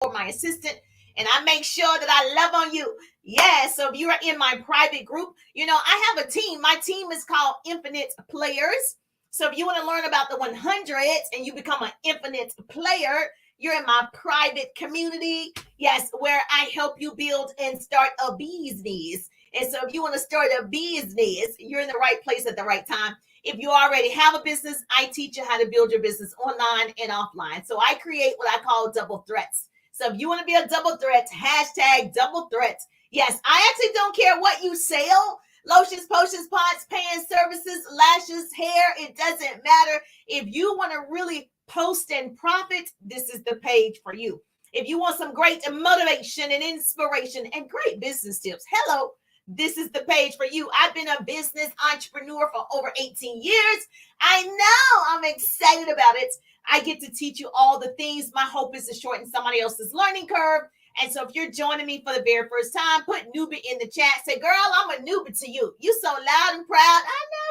or my assistant, and I make sure that I love on you. Yeah, so if you're in my private group, I have a team. My team is called Infinite Players. So if you want to learn about the 100s and you become an infinite player, you're in my private community. Yes, where I help you build and start a business. And so if you want to start a business, you're in the right place at the right time. If you already have a business, I teach you how to build your business online and offline. So I create what I call double threats. So if you want to be a double threat, hashtag double threats. Yes, I actually don't care what you sell. Lotions, potions, pots, pans, services, lashes, hair. It doesn't matter. If you want to really post and profit, this is the page for you. If you want some great motivation and inspiration and great business tips, hello, this is the page for you. I've been a business entrepreneur for over 18 years. I know, I'm excited about it. I get to teach you all the things. My hope is to shorten somebody else's learning curve. And so if you're joining me for the very first time, put newbie in the chat. Say, girl, I'm a newbie to you. You so loud and proud. I know,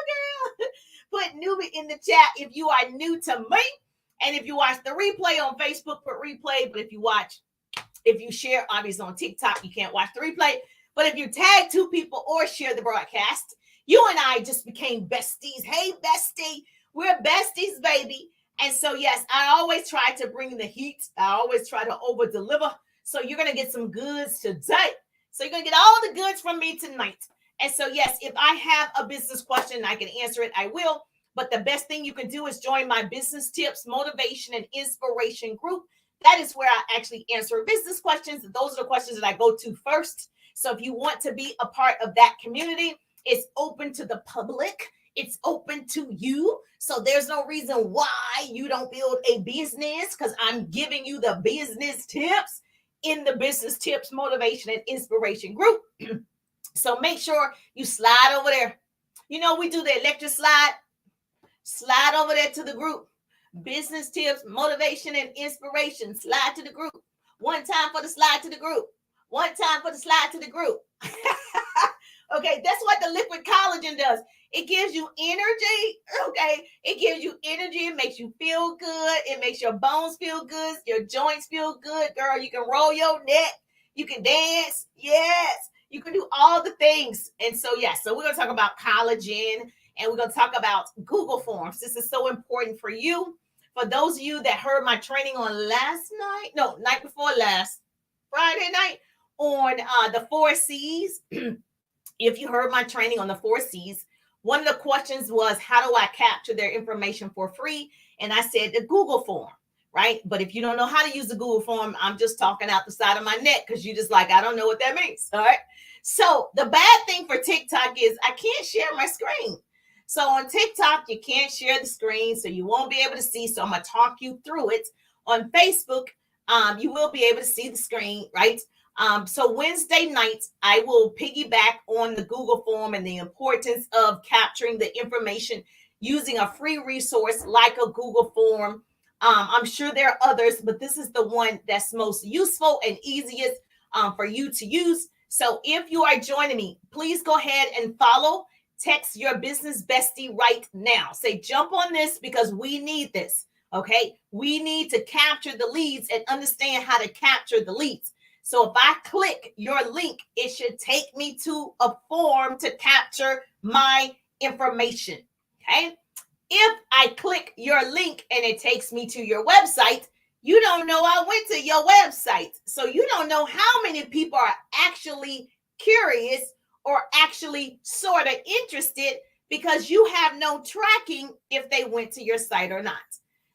girl. Put newbie in the chat if you are new to me. And if you watch the replay on Facebook, put replay. But if you share, obviously on TikTok, you can't watch the replay. But if you tag two people or share the broadcast, you and I just became besties. Hey, bestie, we're besties, baby. And so, yes, I always try to bring the heat. I always try to over deliver. So you're going to get some goods today. So you're going to get all the goods from me tonight. And so, yes, if I have a business question, I can answer it. I will. But the best thing you can do is join my business tips, motivation, and inspiration group. That is where I actually answer business questions. Those are the questions that I go to first. So if you want to be a part of that community, it's open to the public. It's open to you. So there's no reason why you don't build a business, because I'm giving you the business tips in the business tips, motivation, and inspiration group. So make sure you slide over there. We do the electric slide. Slide over there to the group. Business tips, motivation, and inspiration. Slide to the group. One time for the slide to the group. One time for the slide to the group. Okay, that's what the liquid collagen does. It gives you energy. Okay, it gives you energy. It makes you feel good. It makes your bones feel good. Your joints feel good. Girl, you can roll your neck. You can dance. Yes, you can do all the things. And so, yes, so we're going to talk about collagen. And we're going to talk about Google Forms. This is so important for you. For those of you that heard my training on night before last, Friday night, on the 4 C's. If you heard my training on the 4 C's, one of the questions was, how do I capture their information for free? And I said the Google form, right? But if you don't know how to use the Google form, I'm just talking out the side of my neck, because you just like, I don't know what that means. All right. So the bad thing for TikTok is I can't share my screen. So on TikTok, you can't share the screen, so you won't be able to see. So I'm going to talk you through it. On Facebook, you will be able to see the screen, right? So Wednesday nights, I will piggyback on the Google form and the importance of capturing the information using a free resource like a Google form. I'm sure there are others, but this is the one that's most useful and easiest for you to use. So if you are joining me, please go ahead and follow. Text your business bestie right now. Say, jump on this, because we need this. Okay. We need to capture the leads and understand how to capture the leads. So if I click your link, it should take me to a form to capture my information. Okay. If I click your link and it takes me to your website, you don't know I went to your website. So you don't know how many people are actually curious or actually sort of interested, because you have no tracking if they went to your site or not.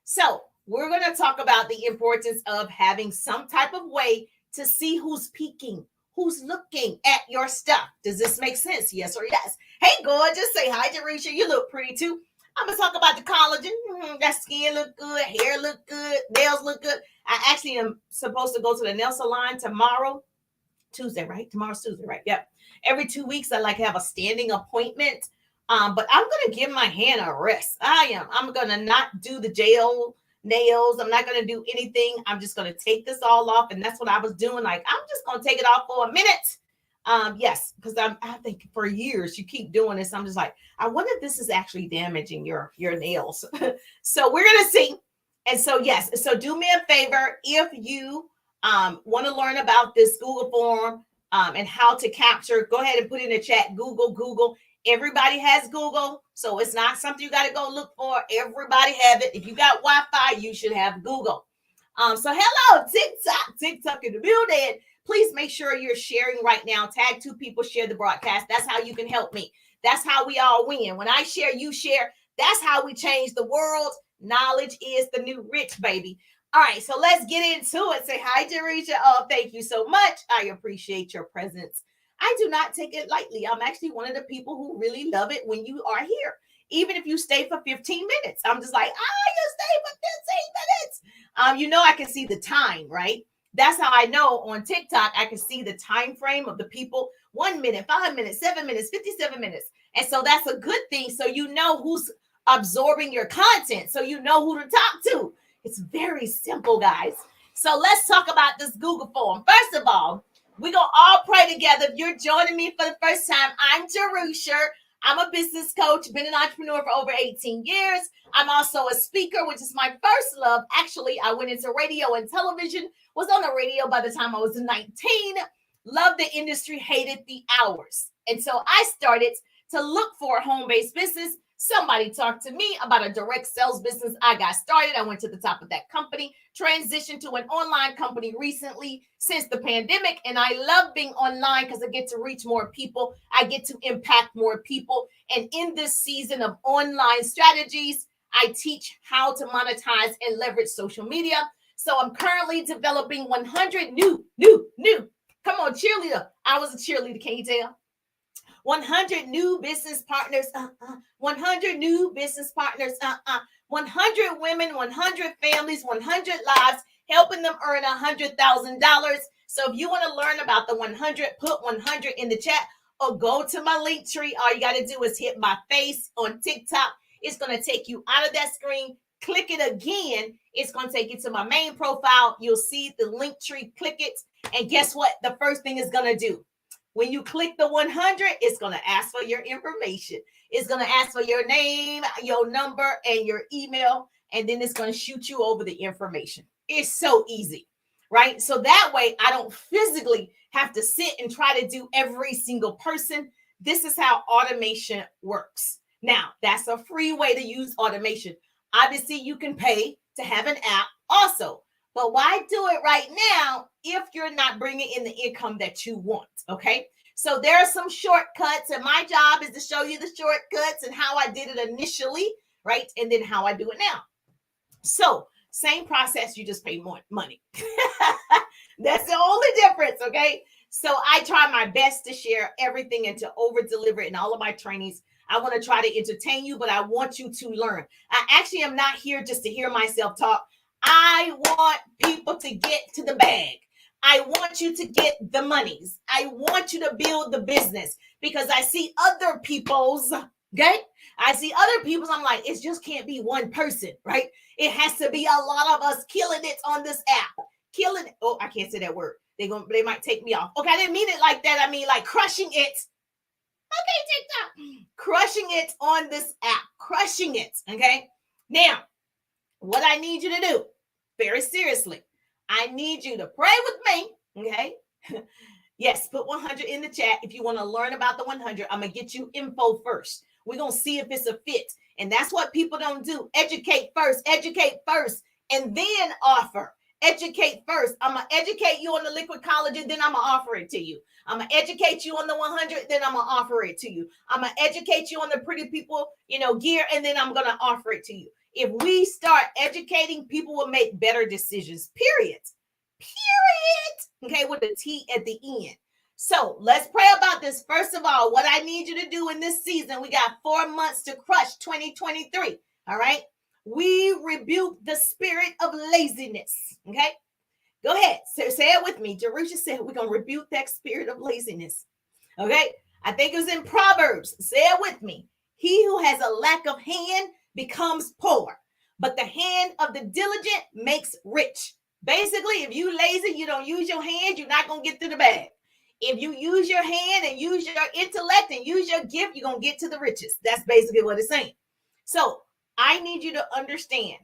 So we're going to talk about the importance of having some type of way to see who's peeking, who's looking at your stuff. Does this make sense? Yes or yes? Hey, gorgeous. Say hi, Jerisha. You look pretty too. I'm going to talk about the collagen. That skin look good. Hair look good. Nails look good. I actually am supposed to go to the nail salon tomorrow. Tuesday, right? Tomorrow's Tuesday, right? Yep. Every 2 weeks, I like have a standing appointment. But I'm going to give my hand a rest. I'm going to not do the gel nails. I'm not going to do anything. I'm just going to take this all off. And that's what I was doing. Like, I'm just going to take it off for a minute. Yes, because I think for years you keep doing this. I'm just like, I wonder if this is actually damaging your nails. So we're going to see. And so, yes. So do me a favor. If you want to learn about this Google form and how to capture, go ahead and put in the chat, Google. Everybody has Google, so it's not something you got to go look for. Everybody have it. If you got Wi-Fi, you should have Google. So hello, TikTok in the building. Please make sure you're sharing right now. Tag 2 people, share the broadcast. That's how you can help me. That's how we all win. When I share, you share. That's how we change the world. Knowledge is the new rich, baby. All right, so let's get into it. Say hi, Jerusha. Oh, thank you so much. I appreciate your presence. I do not take it lightly. I'm actually one of the people who really love it when you are here. Even if you stay for 15 minutes, I'm just like, you stay for 15 minutes. I can see the time, right? That's how I know on TikTok, I can see the time frame of the people, 1 minute, 5 minutes, 7 minutes, 57 minutes. And so that's a good thing. So you know who's absorbing your content. So you know who to talk to. It's very simple, guys. So let's talk about this Google form. First of all, we're going to all pray together. If you're joining me for the first time, I'm Jerusha. I'm a business coach, been an entrepreneur for over 18 years. I'm also a speaker, which is my first love. Actually, I went into radio and television, was on the radio by the time I was 19. Loved the industry, hated the hours. And so I started to look for a home-based business. Somebody talked to me about a direct sales business. I got started. I went to the top of that company, transitioned to an online company recently since the pandemic. And I love being online because I get to reach more people. I get to impact more people. And in this season of online strategies, I teach how to monetize and leverage social media. So I'm currently developing 100 new. Come on, cheerleader. I was a cheerleader. Can you tell? 100 new business partners, 100 new business partners, 100 women, 100 families, 100 lives, helping them earn $100,000. So if you want to learn about the 100, put 100 in the chat or go to my link tree. All you got to do is hit my face on TikTok. It's going to take you out of that screen. Click it again. It's going to take you to my main profile. You'll see the link tree. Click it. And guess what? The first thing it's going to do. When you click the 100, it's going to ask for your information. It's going to ask for your name, your number, and your email. And then it's going to shoot you over the information. It's so easy, right? So that way I don't physically have to sit and try to do every single person. This is how automation works. Now, that's a free way to use automation. Obviously, you can pay to have an app also. But why do it right now if you're not bringing in the income that you want, okay? So there are some shortcuts, and my job is to show you the shortcuts and how I did it initially, right? And then how I do it now. So same process, you just pay more money. That's the only difference, okay? So I try my best to share everything and to over-deliver in all of my trainings. I want to try to entertain you, but I want you to learn. I actually am not here just to hear myself talk. I want people to get to the bag. I want you to get the monies. I want you to build the business because I see other people's, okay? I see other people's, I'm like, it just can't be one person, right? It has to be a lot of us killing it on this app. Killing it. Oh, I can't say that word. They might take me off. Okay, I didn't mean it like that. I mean like crushing it. Okay, TikTok. Crushing it on this app. Crushing it, okay? Now, what I need you to do, very seriously, I need you to pray with me, okay? Yes, put 100 in the chat if you want to learn about the 100. I'm going to get you info first. We're going to see if it's a fit. And that's what people don't do. Educate first, and then offer. Educate first. I'm going to educate you on the liquid collagen, then I'm going to offer it to you. I'm going to educate you on the 100, then I'm going to offer it to you. I'm going to educate you on the pretty people, gear, and then I'm going to offer it to you. If we start educating, people will make better decisions, period. Okay, with the T at the end. So let's pray about this. First of all, what I need you to do in this season, we got 4 months to crush 2023. All right. We rebuke the spirit of laziness. Okay. Go ahead. Say it with me. Jerusha said we're going to rebuke that spirit of laziness. Okay. I think it was in Proverbs. Say it with me. He who has a lack of hand becomes poor, but the hand of the diligent makes rich. Basically, if you lazy, you don't use your hand, you're not going to get to the bag. If you use your hand and use your intellect and use your gift, you're going to get to the riches. That's basically what it's saying. So I need you to understand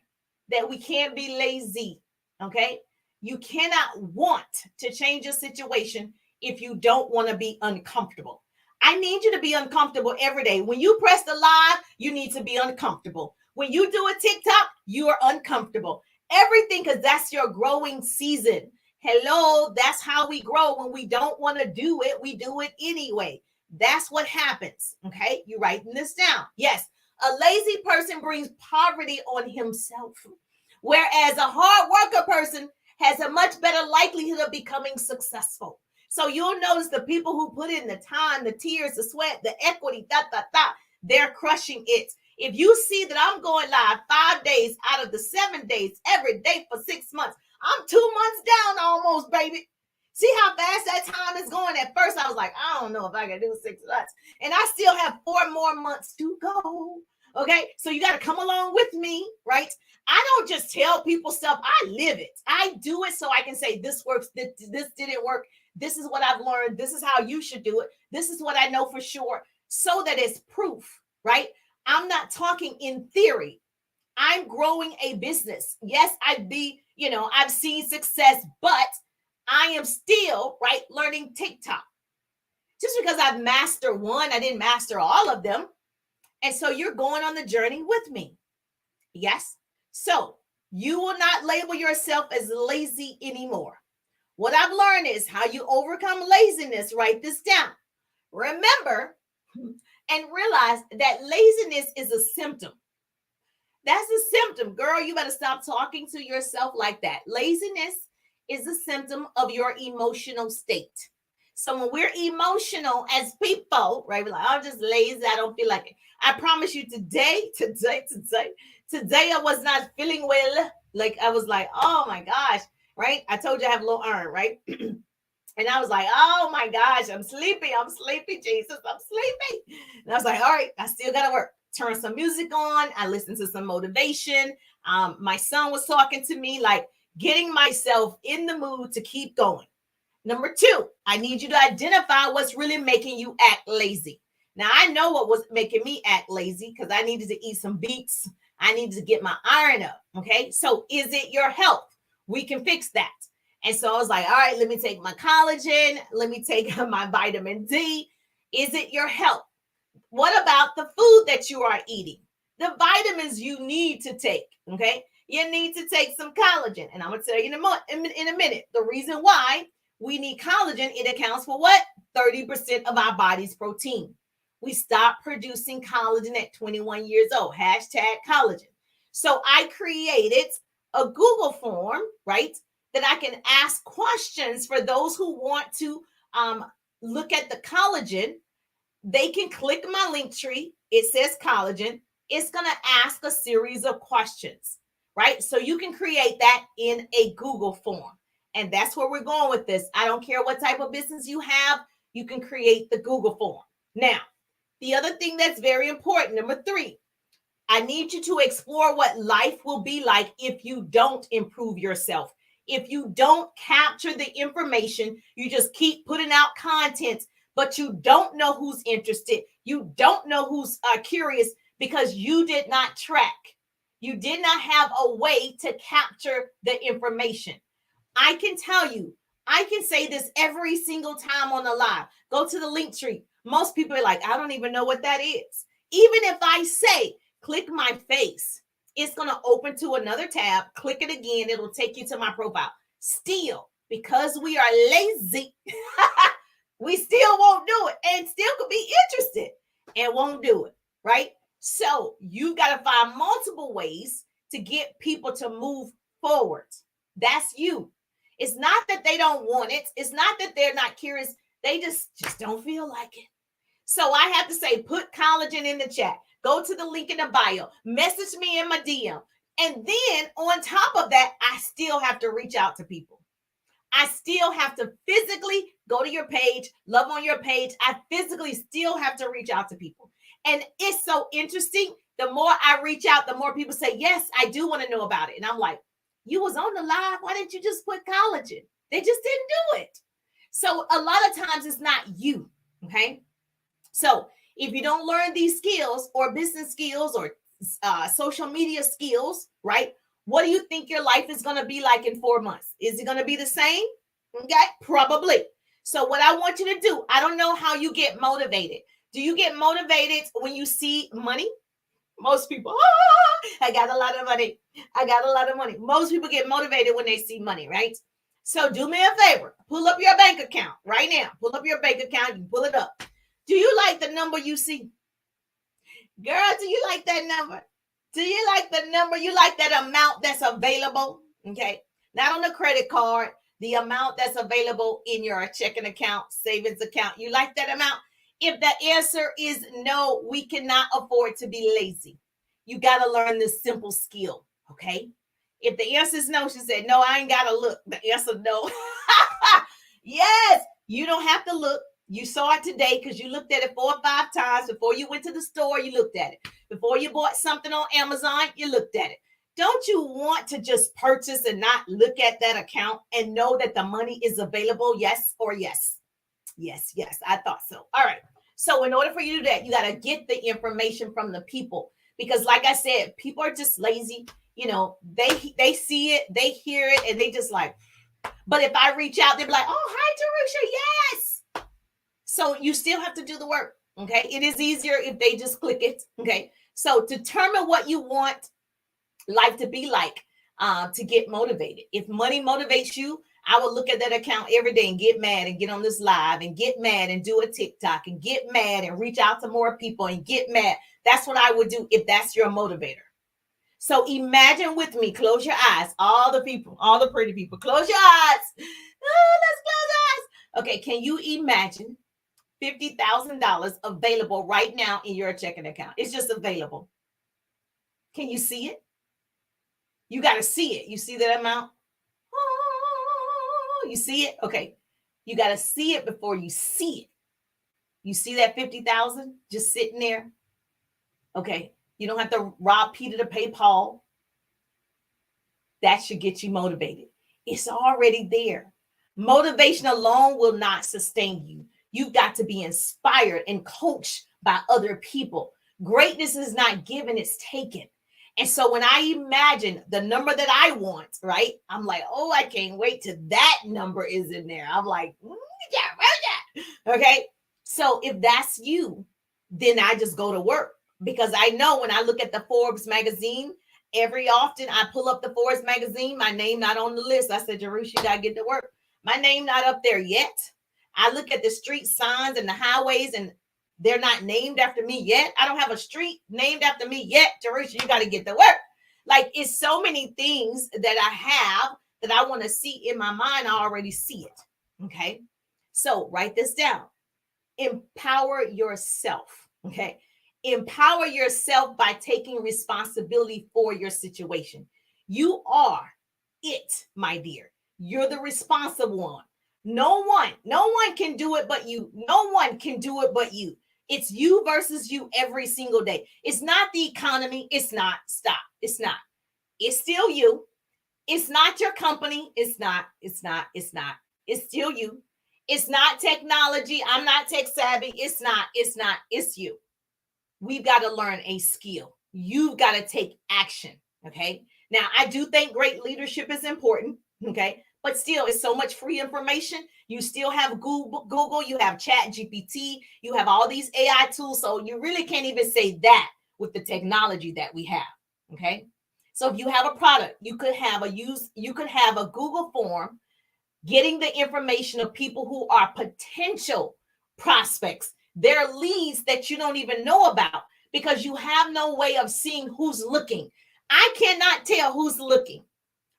that we can't be lazy, okay? You cannot want to change a situation if you don't want to be uncomfortable. I need you to be uncomfortable every day. When you press the live, you need to be uncomfortable. When you do a TikTok, you are uncomfortable. Everything, because that's your growing season. Hello, that's how we grow. When we don't want to do it, we do it anyway. That's what happens. Okay, you writing this down. Yes, a lazy person brings poverty on himself, whereas a hard worker person has a much better likelihood of becoming successful. So you'll notice the people who put in the time, the tears, the sweat, the equity, they're crushing it. If you see that I'm going live 5 days out of the 7 days, every day for 6 months, I'm 2 months down almost, baby. See how fast that time is going? At first, I was like, I don't know if I can do 6 months. And I still have 4 more months to go. Okay, so you got to come along with me, right? I don't just tell people stuff. I live it. I do it so I can say this works, this didn't work. This is what I've learned. This is how you should do it. This is what I know for sure, so that it's proof, right? I'm not talking in theory. I'm growing a business. Yes, I've seen success, but I am still, right, learning TikTok. Just because I've mastered one, I didn't master all of them. And so you're going on the journey with me. Yes. So you will not label yourself as lazy anymore. What I've learned is how you overcome laziness. Write this down. Remember and realize that laziness is a symptom. That's a symptom. Girl, you better stop talking to yourself like that. Laziness is a symptom of your emotional state. So when we're emotional as people, right, we're like, I'm just lazy. I don't feel like it. I promise you today, I was not feeling well. Like I was like, oh my gosh, right? I told you I have a little iron, right? And I was like, oh my gosh, I'm sleepy, Jesus, I'm sleepy. And I was like, all right, I still got to work. Turn some music on. I listened to some motivation. My son was talking to me, like getting myself in the mood to keep going. Number 2, I need you to identify what's really making you act lazy. Now, I know what was making me act lazy because I needed to eat some beets. I needed to get my iron up. Okay. So is it your health? We can fix that. And so I was like, all right, let me take my collagen. Let me take my vitamin D. Is it your health? What about the food that you are eating? The vitamins you need to take. Okay. You need to take some collagen. And I'm going to tell you in a minute, the reason why we need collagen, it accounts for what? 30% of our body's protein. We stopped producing collagen at 21 years old. #collagen. So I created a Google form, right, that I can ask questions for those who want to look at the collagen. They can click my link tree. It says collagen. It's going to ask a series of questions, right? So you can create that in a Google form. And that's where we're going with this. I don't care what type of business you have. You can create the Google form. Now, the other thing that's very important, number 3, I need you to explore what life will be like if you don't improve yourself. If you don't capture the information, you just keep putting out content, but you don't know who's interested. You don't know who's curious because you did not track. You did not have a way to capture the information. I can tell you, I can say this every single time on the live. Go to the link tree. Most people are like, I don't even know what that is. Even if I say, click my face, it's going to open to another tab. Click it again. It'll take you to my profile. Still, because we are lazy, we still won't do it and still could be interested and won't do it, right? So you got to find multiple ways to get people to move forward. That's you. It's not that they don't want it. It's not that they're not curious. They just don't feel like it. So I have to say, put collagen in the chat. Go to the link in the bio. Message me in my DM. And then on top of that, I still have to reach out to people. I still have to physically go to your page, love on your page. I physically still have to reach out to people. And it's so interesting. The more I reach out, the more people say, yes, I do want to know about it. And I'm like, you was on the live. Why didn't you just put collagen? They just didn't do it. So a lot of times it's not you. Okay. So if you don't learn these skills or business skills or social media skills, right? What do you think your life is going to be like in 4 months? Is it going to be the same? Okay, probably. So what I want you to do, I don't know how you get motivated. Do you get motivated when you see money? Most people, I got a lot of money. I got a lot of money. Most people get motivated when they see money, right? So do me a favor. Pull up your bank account right now. Pull up your bank account. You pull it up. Do you like the number you see? Girl, do you like that number? Do you like the number? You like that amount that's available? Okay. Not on the credit card, the amount that's available in your checking account, savings account. You like that amount? If the answer is no, we cannot afford to be lazy. You got to learn this simple skill. Okay. If the answer is no, she said, no, I ain't got to look. The answer no. Yes, you don't have to look. You saw it today because you looked at it 4 or 5 times. Before you went to the store, you looked at it. Before you bought something on Amazon, you looked at it. Don't you want to just purchase and not look at that account and know that the money is available? Yes or yes? Yes, I thought so. All right. So in order for you to do that, you got to get the information from the people. Because like I said, people are just lazy. You know, they see it, they hear it, and they just like, but if I reach out, they'll be like, oh, hi, Jerusha, yes. So you still have to do the work, okay? It is easier if they just click it, okay? So determine what you want life to be like to get motivated. If money motivates you, I will look at that account every day and get mad and get on this live and get mad and do a TikTok and get mad and reach out to more people and get mad. That's what I would do if that's your motivator. So imagine with me, close your eyes, all the people, all the pretty people, close your eyes. Oh, let's close our eyes. Okay, can you imagine $50,000 available right now in your checking account? It's just available. Can you see it? You got to see it. You see that amount? Oh, you see it? Okay. You got to see it before you see it. You see that 50,000 just sitting there? Okay. You don't have to rob Peter to pay Paul. That should get you motivated. It's already there. Motivation alone will not sustain you. You've got to be inspired and coached by other people. Greatness is not given, it's taken. And so when I imagine the number that I want, right, I'm like, oh, I can't wait till that number is in there. I'm like, yeah. Okay. So if that's you, then I just go to work, because I know when I look at the Forbes magazine, every often I pull up the Forbes magazine, my name not on the list. I said, Jerusha, you got to get to work. My name not up there yet. I look at the street signs and the highways, and they're not named after me yet. I don't have a street named after me yet. Jerusha, you got to get to work. Like, it's so many things that I have that I want to see in my mind. I already see it. Okay. So write this down. Empower yourself. Okay. Empower yourself by taking responsibility for your situation. You are it, my dear. You're the responsible one. No one can do it but you. No one can do it but you. It's you versus you every single day. It's not the economy. It's not. Stop. It's not. It's still you. It's not your company. It's not. It's still you. It's not technology. I'm not tech savvy. It's not. It's you. We've got to learn a skill. You've got to take action. Okay. Now, I do think great leadership is important. Okay. But still, it's so much free information. You still have Google, you have ChatGPT, you have all these AI tools. So you really can't even say that with the technology that we have. Okay. So if you have a product, you could have a Google form getting the information of people who are potential prospects. They're leads that you don't even know about because you have no way of seeing who's looking. I cannot tell who's looking,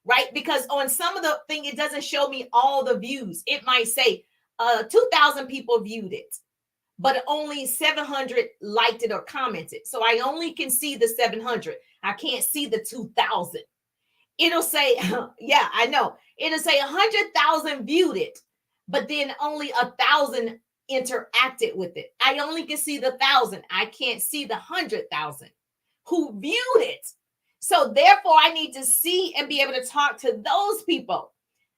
right? Because on some of the thing, it doesn't show me all the views. It might say 2,000 people viewed it, but only 700 liked it or commented. So I only can see the 700. I can't see the 2,000. It'll say, yeah, I know. It'll say 100,000 viewed it, but then only 1,000 interacted with it. I only can see the 1,000. I can't see the 100,000 who viewed it. So therefore, I need to see and be able to talk to those people.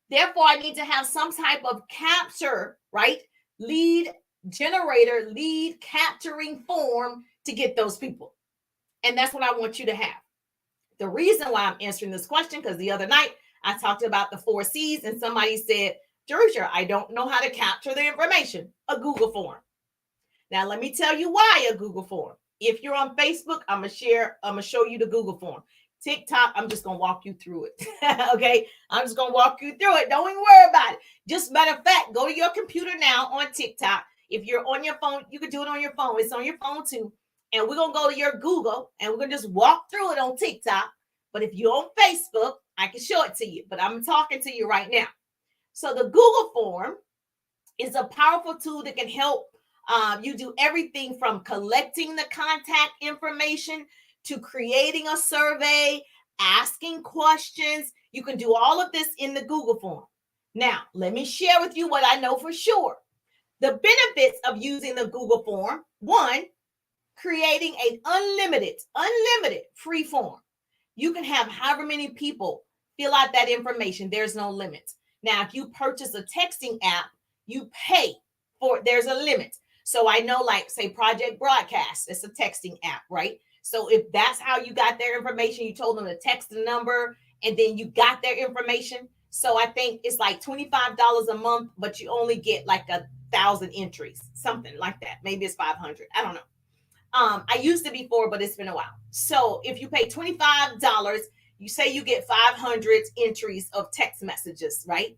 Therefore, I need to have some type of capture, right? Lead generator, lead capturing form to get those people. And that's what I want you to have. The reason why I'm answering this question, because the other night I talked about the 4 C's and somebody said, Jerusha, I don't know how to capture the information. A Google form. Now, let me tell you why a Google form. If you're on Facebook, I'm going to show you the Google form. TikTok, I'm just going to walk you through it. Okay. I'm just going to walk you through it. Don't even worry about it. Just matter of fact, go to your computer now on TikTok. If you're on your phone, you can do it on your phone. It's on your phone too. And we're going to go to your Google and we're going to just walk through it on TikTok. But if you're on Facebook, I can show it to you. But I'm talking to you right now. So the Google form is a powerful tool that can help you do everything from collecting the contact information to creating a survey, asking questions. You can do all of this in the Google form. Now, let me share with you what I know for sure. The benefits of using the Google form: one, creating an unlimited free form. You can have however many people fill out that information. There's no limit. Now, if you purchase a texting app, you pay for it. There's a limit. So I know, like, say, Project Broadcast, it's a texting app, right? So if that's how you got their information, you told them to text the number and then you got their information. So I think it's like $25 a month, but you only get like 1,000 entries, something like that. Maybe it's 500. I don't know. I used it before, but it's been a while. So if you pay $25, you say you get 500 entries of text messages, right?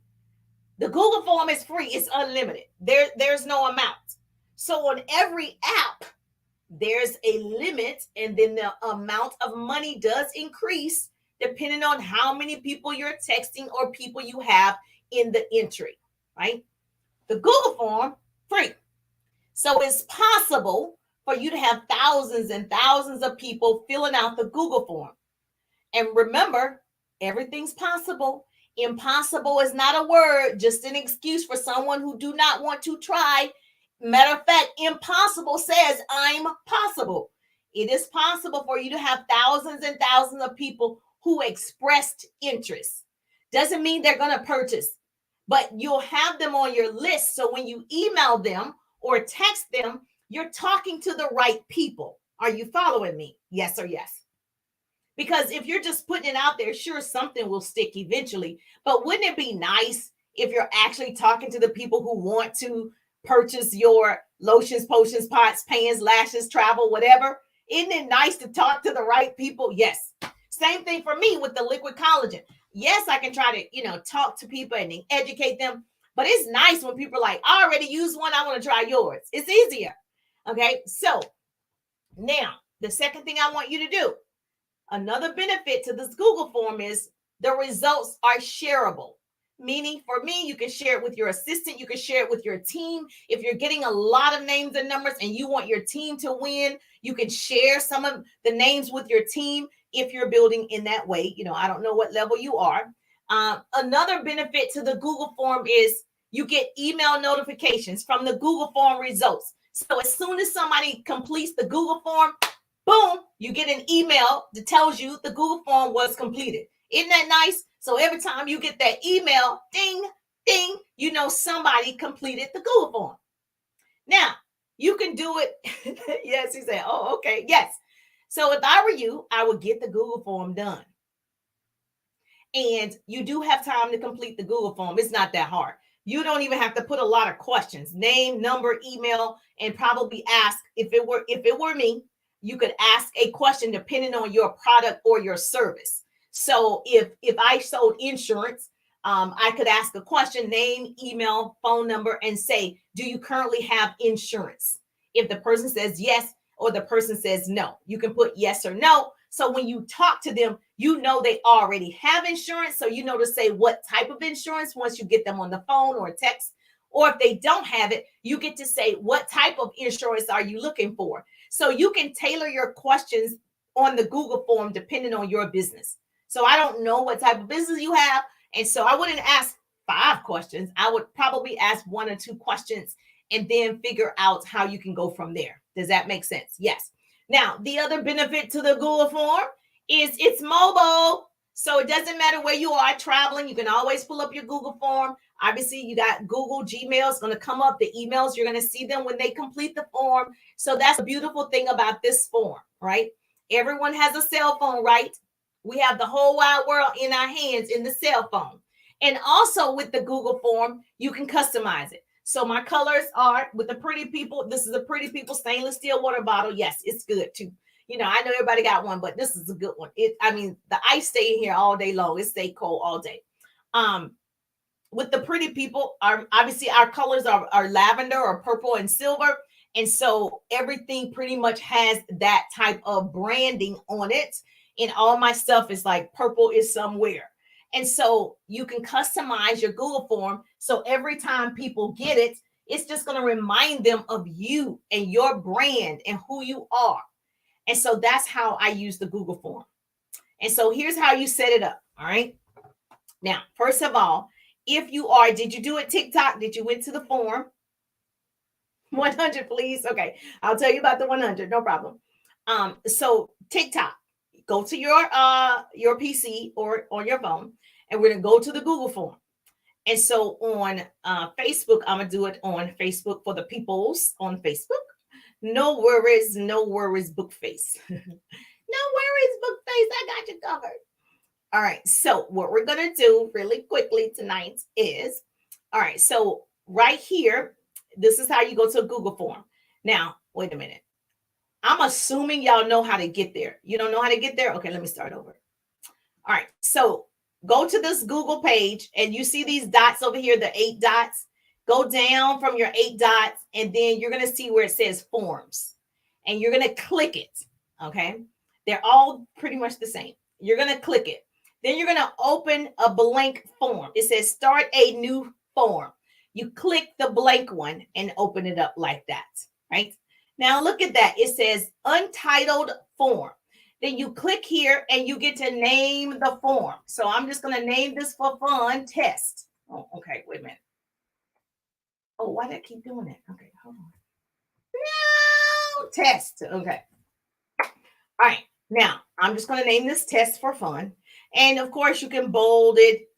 The Google form is free. It's unlimited. There's no amount. So on every app, there's a limit, and then the amount of money does increase depending on how many people you're texting or people you have in the entry, right? The Google form, free. So it's possible for you to have thousands and thousands of people filling out the Google form. And remember, everything's possible. Impossible is not a word, just an excuse for someone who do not want to try. Matter of fact, impossible says I'm possible. It is possible for you to have thousands and thousands of people who expressed interest. Doesn't mean they're going to purchase, but you'll have them on your list. So when you email them or text them, you're talking to the right people. Are you following me? Yes or yes? Because if you're just putting it out there, sure, something will stick eventually. But wouldn't it be nice if you're actually talking to the people who want to purchase your lotions, potions, pots, pans, lashes, travel, whatever? Isn't it nice to talk to the right people? Yes. Same thing for me with the liquid collagen. Yes, I can try to, talk to people and educate them. But it's nice when people are like, I already used one. I want to try yours. It's easier. Okay. So now the second thing I want you to do, another benefit to this Google form is the results are shareable. Meaning for me, you can share it with your assistant. You can share it with your team. If you're getting a lot of names and numbers and you want your team to win, you can share some of the names with your team if you're building in that way. I don't know what level you are. Another benefit to the Google form is you get email notifications from the Google form results. So as soon as somebody completes the Google form, boom, you get an email that tells you the Google form was completed. Isn't that nice? So every time you get that email, ding, ding, somebody completed the Google form. Now, you can do it. Yes, he said, oh, okay, yes. So if I were you, I would get the Google form done. And you do have time to complete the Google form. It's not that hard. You don't even have to put a lot of questions, name, number, email, and probably ask. If it were me, you could ask a question depending on your product or your service. So if I sold insurance, I could ask a question, name, email, phone number, and say, do you currently have insurance? If the person says yes, or the person says no, you can put yes or no. So when you talk to them, they already have insurance. So to say what type of insurance once you get them on the phone or text. Or if they don't have it, you get to say, what type of insurance are you looking for? So you can tailor your questions on the Google form depending on your business. So I don't know what type of business you have. And so I wouldn't ask 5 questions. I would probably ask 1 or 2 questions and then figure out how you can go from there. Does that make sense? Yes. Now, the other benefit to the Google form is it's mobile. So it doesn't matter where you are traveling. You can always pull up your Google form. Obviously, you got Google Gmail is going to come up. The emails, you're going to see them when they complete the form. So that's a beautiful thing about this form, right? Everyone has a cell phone, right? We have the whole wide world in our hands in the cell phone. And also with the Google form, you can customize it. So my colors are with the pretty people. This is a pretty people stainless steel water bottle. Yes, it's good too. You know, I know everybody got one, but this is a good one. I mean, the ice stay in here all day long. It stay cold all day. With the pretty people, obviously our colors are lavender or purple and silver. And so everything pretty much has that type of branding on it. And all my stuff is like purple is somewhere. And so you can customize your Google form. So every time people get it, it's just going to remind them of you and your brand and who you are. And so that's how I use the Google form. And so here's how you set it up. All right. Now, first of all, if you are, did you do it TikTok? Did you went to the form? 100, please. Okay. I'll tell you about the 100. No problem. So TikTok, go to your PC or on your phone, and we're going to go to the Google form. And so on Facebook, I'm going to do it on Facebook for the peoples on Facebook. No worries, Bookface. No worries, Bookface. I got you covered. All right. So what we're going to do really quickly tonight is, all right. So right here, this is how you go to a Google form. Now, wait a minute. I'm assuming y'all know how to get there. You don't know how to get there? Okay, let me start over. All right. So go to this Google page and you see these dots over here, the 8 dots. Go down from your 8 dots and then you're going to see where it says forms and you're going to click it. Okay. They're all pretty much the same. You're going to click it. Then you're going to open a blank form. It says start a new form. You click the blank one and open it up like that, right? Now look at that. It says untitled form. Then you click here and you get to name the form. So I'm just going to name this for fun test. Oh, okay. Wait a minute. Oh, why did I keep doing it? Okay, hold on. No, test. Okay. All right. Now I'm just going to name this test for fun. And of course, you can bold it,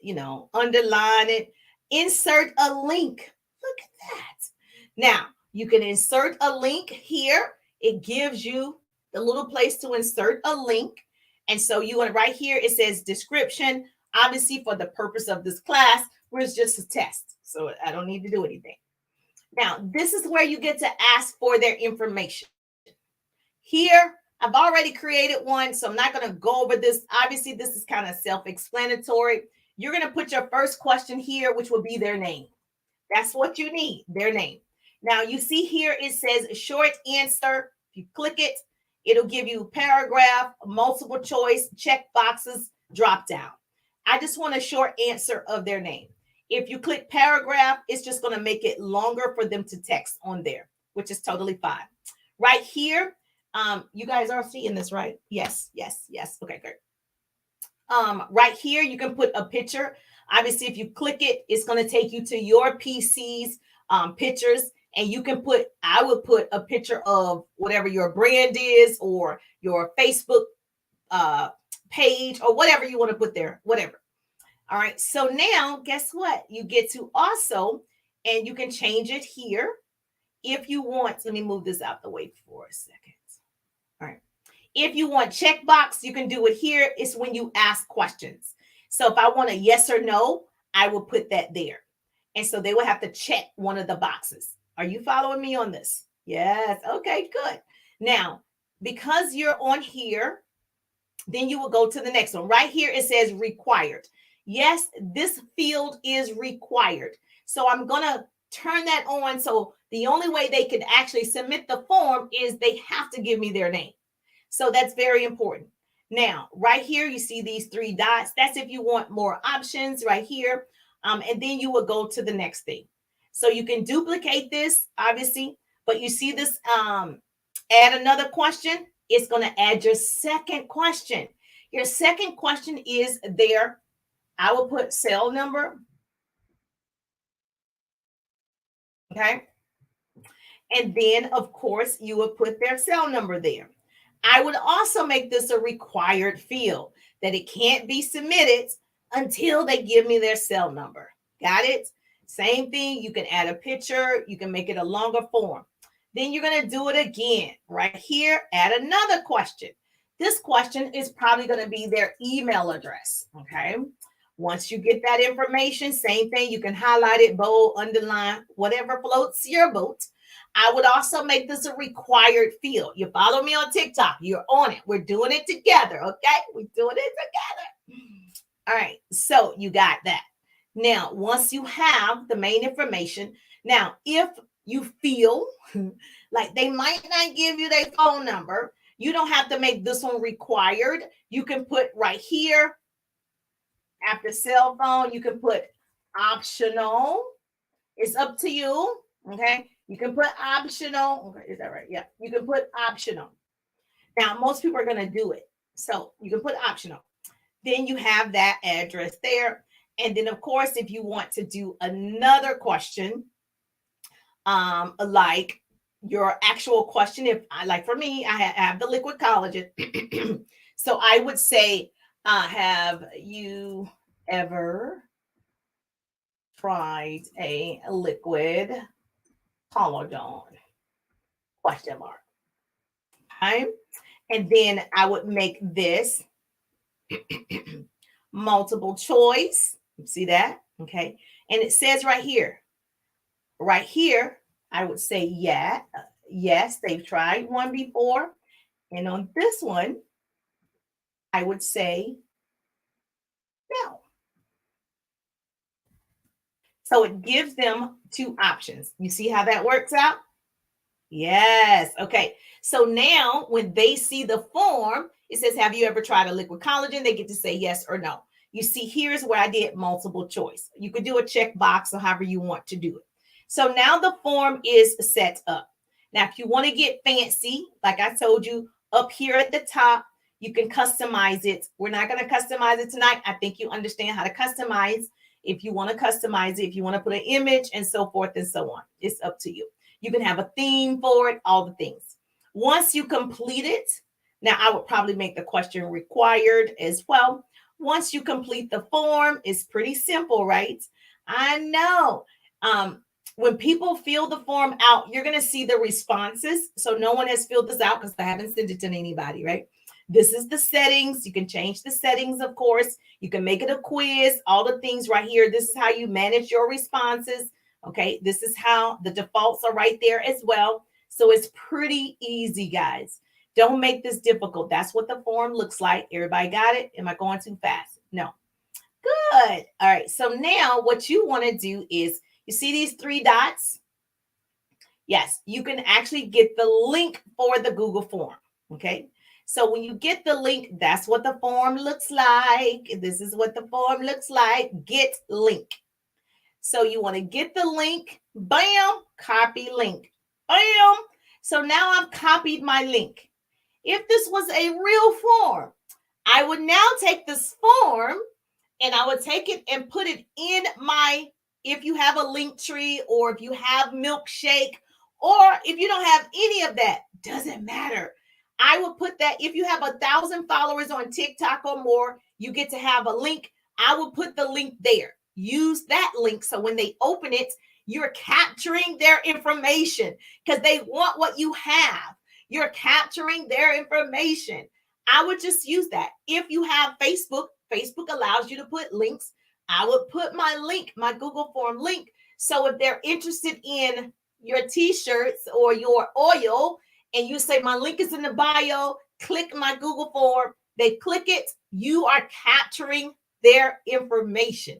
underline it, insert a link. Look at that. Now, you can insert a link here. It gives you the little place to insert a link. And so you want right here, it says description, obviously for the purpose of this class, where it's just a test. So I don't need to do anything. Now, this is where you get to ask for their information. Here, I've already created one, so I'm not going to go over this. Obviously, this is kind of self-explanatory. You're going to put your first question here, which will be their name. That's what you need, their name. Now, you see here, it says short answer. If you click it, it'll give you paragraph, multiple choice, check boxes, drop down. I just want a short answer of their name. If you click paragraph, it's just going to make it longer for them to text on there, which is totally fine. Right here, you guys are seeing this, right? Yes. Okay, good. Right here, you can put a picture. Obviously, if you click it, it's going to take you to your PC's pictures. And you can put, I would put a picture of whatever your brand is or your Facebook page or whatever you want to put there, whatever. All right. So now, guess what? You get to also, and you can change it here if you want. Let me move this out the way for a second. All right. If you want checkbox, you can do it here. It's when you ask questions. So if I want a yes or no, I will put that there. And so they will have to check one of the boxes. Are you following me on this? Yes. Okay, good. Now, because you're on here, then you will go to the next one. Right here, it says required. Yes, this field is required. So I'm going to turn that on. So the only way they can actually submit the form is they have to give me their name. So that's very important. Now, right here, you see these 3 dots. That's if you want more options right here. And then you will go to the next thing. So you can duplicate this, obviously, but you see this, add another question. It's going to add your second question. Your second question is there. I will put cell number. Okay. And then, of course, you would put their cell number there. I would also make this a required field that it can't be submitted until they give me their cell number. Got it? Same thing. You can add a picture. You can make it a longer form. Then you're going to do it again right here. Add another question. This question is probably going to be their email address. Okay. Once you get that information, same thing. You can highlight it, bold, underline, whatever floats your boat. I would also make this a required field. You follow me on TikTok, you're on it. We're doing it together. Okay. We're doing it together. All right. So you got that. Now, once you have the main information, now, if you feel like they might not give you their phone number, you don't have to make this one required. You can put right here after cell phone, you can put optional. It's up to you. Okay. You can put optional. Okay. Is that right? Yeah. You can put optional. Now, most people are going to do it. So you can put optional. Then you have that address there. And then, of course, if you want to do another question, like your actual question, if I like for me, I have the liquid collagen. So I would say, have you ever tried a liquid collagen? Question mark. Okay. And then I would make this multiple choice. See that? Okay. And it says right here, I would say, yeah, yes, they've tried one before. And on this one, I would say no. So it gives them two options. You see how that works out? Yes. Okay. So now when they see the form, it says, have you ever tried a liquid collagen? They get to say yes or no. You see, here's where I did multiple choice. You could do a check box or however you want to do it. So now the form is set up. Now, if you want to get fancy, like I told you up here at the top, you can customize it. We're not going to customize it tonight. I think you understand how to customize. If you want to customize it, if you want to put an image and so forth and so on, it's up to you. You can have a theme for it, all the things. Once you complete it, now I would probably make the question required as well. Once you complete the form, it's pretty simple, right? I know. When people fill the form out, you're going to see the responses. So no one has filled this out because I haven't sent it to anybody, right? This is the settings. You can change the settings, of course. You can make it a quiz, all the things right here. This is how you manage your responses. Okay, this is how the defaults are right there as well. So it's pretty easy, guys. Don't make this difficult. That's what the form looks like. Everybody got it? Am I going too fast? No. Good. All right. So now what you want to do is, you see these three dots? Yes, you can actually get the link for the Google form. Okay. So when you get the link, that's what the form looks like. This is what the form looks like. Get link. So you want to get the link, bam, copy link, bam. So now I've copied my link. If this was a real form, I would now take this form and I would take it and put it in my, if you have a link tree or if you have Milkshake, or if you don't have any of that, doesn't matter. I would put that, if you have 1,000 followers on TikTok or more, you get to have a link. I will put the link there. Use that link. So when they open it, you're capturing their information because they want what you have. You're capturing their information. I would just use that. If you have Facebook, Facebook allows you to put links. I would put my link, my Google form link. So if they're interested in your t-shirts or your oil, and you say my link is in the bio, click my Google form, they click it, you are capturing their information.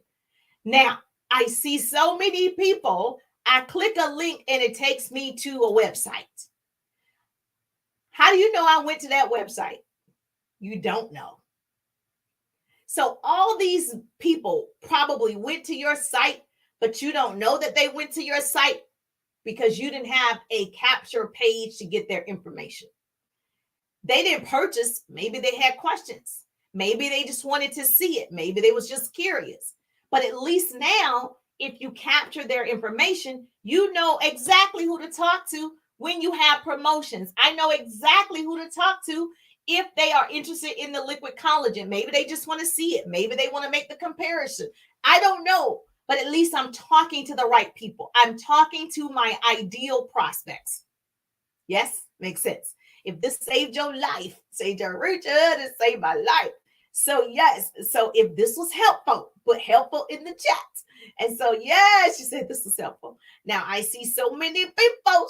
Now, I see so many people, I click a link and it takes me to a website. How do you know I went to that website? You don't know. So all these people probably went to your site, but you don't know that they went to your site because you didn't have a capture page to get their information. They didn't purchase. Maybe they had questions. Maybe they just wanted to see it. Maybe they was just curious. But at least now, if you capture their information, you know exactly who to talk to when you have promotions. I know exactly who to talk to if they are interested in the liquid collagen. Maybe they just want to see it. Maybe they want to make the comparison. I don't know, but at least I'm talking to the right people. I'm talking to my ideal prospects. Yes, makes sense. If this saved your life, say Richard, it saved my life. So yes, so if this was helpful, put helpful in the chat. And so yes, she said this was helpful. Now I see so many people.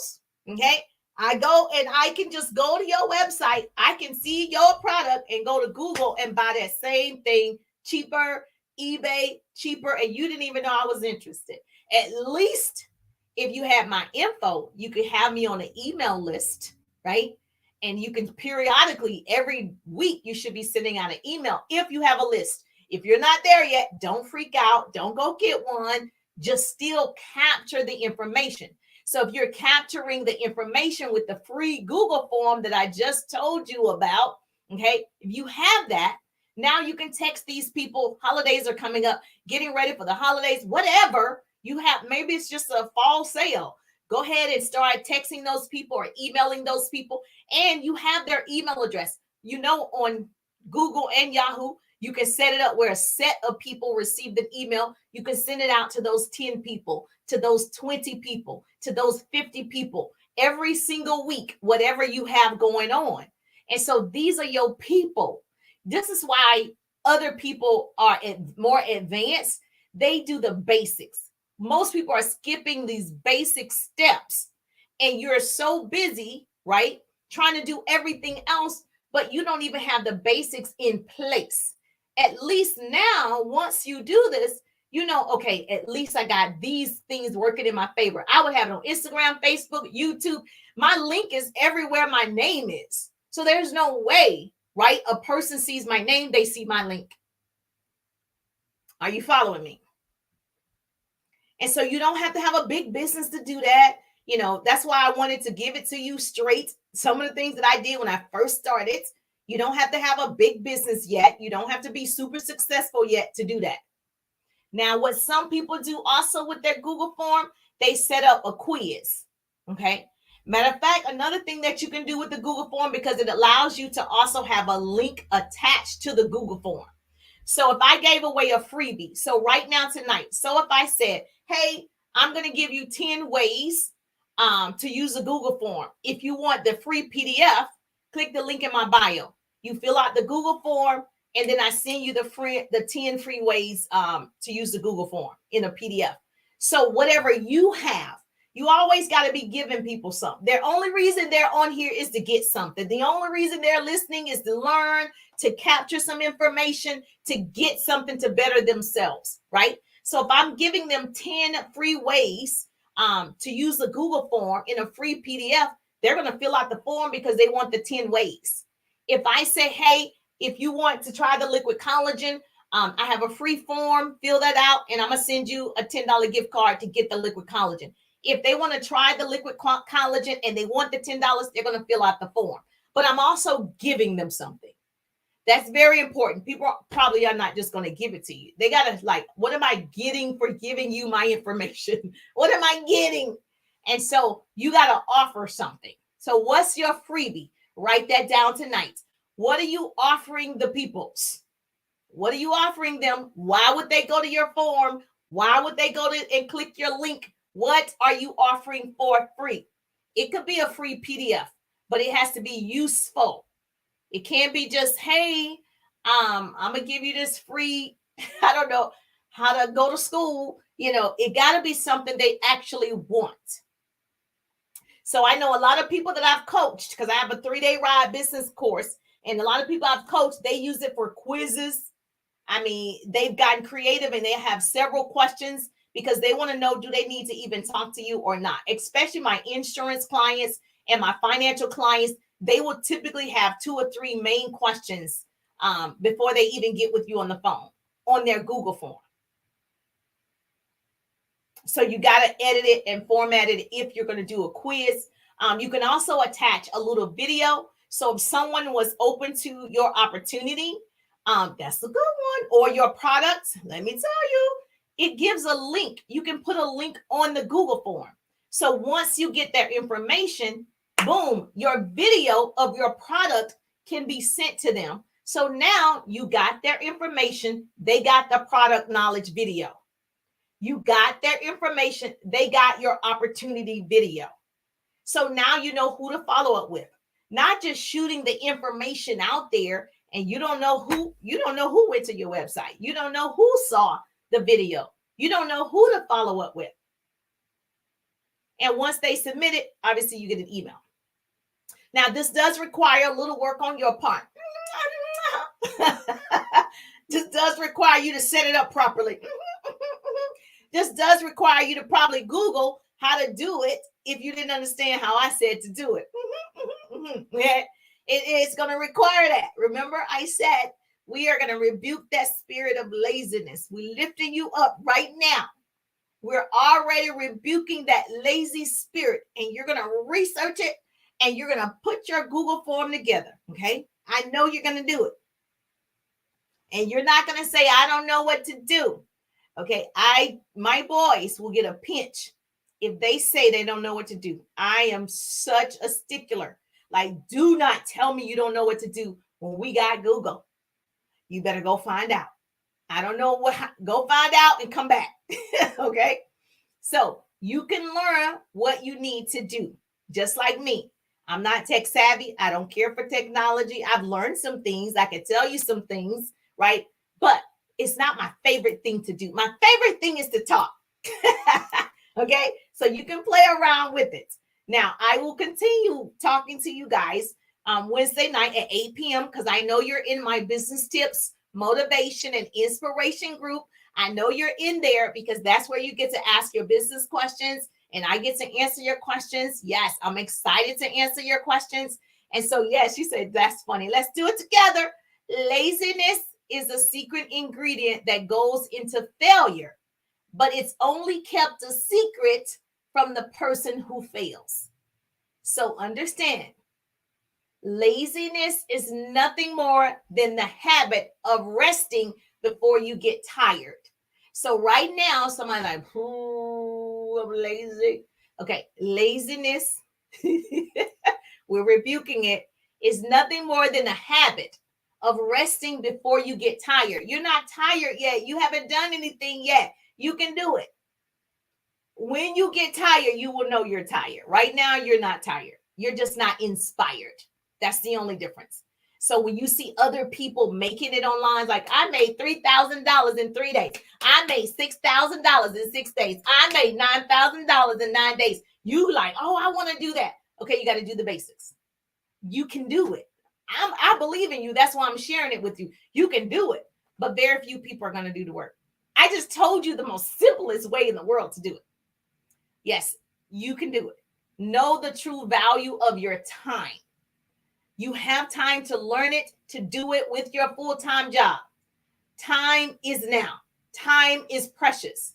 Okay, I go and I can just go to your website. I can see your product and go to Google and buy that same thing cheaper, eBay cheaper, and you didn't even know I was interested. At least if you have my info, you could have me on an email list, right? And you can periodically, every week, you should be sending out an email if you have a list. If you're not there yet, don't freak out. Don't go get one. Just still capture the information. So if you're capturing the information with the free Google form that I just told you about, okay, if you have that, now you can text these people. Holidays are coming up, getting ready for the holidays, whatever you have. Maybe it's just a fall sale. Go ahead and start texting those people or emailing those people, and you have their email address. You know, on Google and Yahoo, you can set it up where a set of people received an email. You can send it out to those 10 people, to those 20 people, to those 50 people every single week, whatever you have going on. And so these are your people. This is why other people are more advanced. They do the basics. Most people are skipping these basic steps, and you're so busy, right, trying to do everything else, but you don't even have the basics in place. At least now, once you do this, you know, okay, at least I got these things working in my favor. I would have it on Instagram, Facebook, YouTube. My link is everywhere my name is. So there's no way, right? A person sees my name, they see my link. Are you following me? And so you don't have to have a big business to do that. You know, that's why I wanted to give it to you straight. Some of the things that I did when I first started, you don't have to have a big business yet. You don't have to be super successful yet to do that. Now, what some people do also with their Google form, they set up a quiz. Okay. Matter of fact, another thing that you can do with the Google form, because it allows you to also have a link attached to the Google form. So if I gave away a freebie, so right now tonight, so if I said, hey, I'm going to give you 10 ways to use a Google form. If you want the free PDF, click the link in my bio. You fill out the Google form, and then I send you the 10 free ways to use the Google form in a PDF. So whatever you have, you always got to be giving people something. The only reason they're on here is to get something. The only reason they're listening is to learn, to capture some information, to get something to better themselves, right? So if I'm giving them 10 free ways to use the Google form in a free PDF, they're going to fill out the form because they want the 10 ways. If I say, hey, if you want to try the liquid collagen, I have a free form, fill that out, and I'm going to send you a $10 gift card to get the liquid collagen. If they want to try the liquid collagen and they want the $10, they're going to fill out the form. But I'm also giving them something. That's very important. People probably are not just going to give it to you. They got to like, what am I getting for giving you my information? What am I getting? And so you got to offer something. So what's your freebie? Write that down tonight. What are you offering the peoples? What are you offering them? Why would they go to your form? Why would they go to and click your link? What are you offering for free? It could be a free PDF, but it has to be useful. It can't be just, hey, I'm going to give you this free, I don't know how to go to school. You know, it got to be something they actually want. So I know a lot of people that I've coached, because I have a 3-day ride business course, and a lot of people I've coached, they use it for quizzes. I mean, they've gotten creative and they have several questions because they want to know, do they need to even talk to you or not? Especially my insurance clients and my financial clients, they will typically have 2 or 3 main questions before they even get with you on the phone on their Google form. So you got to edit it and format it if you're going to do a quiz. You can also attach a little video. So if someone was open to your opportunity, that's a good one, or your product, let me tell you, it gives a link. You can put a link on the Google form. So once you get their information, boom, your video of your product can be sent to them. So now you got their information. They got the product knowledge video. You got their information. They got your opportunity video. So now you know who to follow up with. not just shooting the information out there and you don't know who went to your website. You don't know who saw the video. You don't know who to follow up with. And once they submit it, obviously you get an email. Now, this does require a little work on your part. This does require you to set it up properly. This does require you to probably Google how to do it if you didn't understand how I said to do it. It is going to require that. Remember, I said we are going to rebuke that spirit of laziness. We're lifting you up right now. We're already rebuking that lazy spirit, and you're going to research it, and you're going to put your Google form together, okay? I know you're going to do it. And you're not going to say, I don't know what to do. Okay, my boys will get a pinch if they say they don't know what to do. I am such a stickler. Like, do not tell me you don't know what to do when we got Google. You better go find out. I don't know what, go find out and come back. Okay, so you can learn what you need to do, just like me. I'm not tech savvy. I don't care for technology. I've learned some things. I can tell you some things, right? But it's not my favorite thing to do. My favorite thing is to talk. Okay, so you can play around with it. Now, I will continue talking to you guys Wednesday night at 8 p.m. because I know you're in my business tips, motivation, and inspiration group. I know you're in there because that's where you get to ask your business questions and I get to answer your questions. Yes, I'm excited to answer your questions. And so, yes, you said that's funny. Let's do it together. Laziness is a secret ingredient that goes into failure, but it's only kept a secret from the person who fails. So understand, laziness is nothing more than the habit of resting before you get tired. So right now, somebody like, I'm lazy. Okay, laziness, we're rebuking it, is nothing more than a habit of resting before you get tired. You're not tired yet. You haven't done anything yet. You can do it. When you get tired, you will know you're tired. Right now, you're not tired. You're just not inspired. That's the only difference. So when you see other people making it online, like I made $3,000 in 3 days. I made $6,000 in 6 days. I made $9,000 in 9 days. You like, oh, I want to do that. Okay, you got to do the basics. You can do it. I believe in you. That's why I'm sharing it with you. You can do it, but very few people are going to do the work. I just told you the most simplest way in the world to do it. Yes, you can do it. Know the true value of your time. You have time to learn it, to do it with your full-time job. Time is now. Time is precious.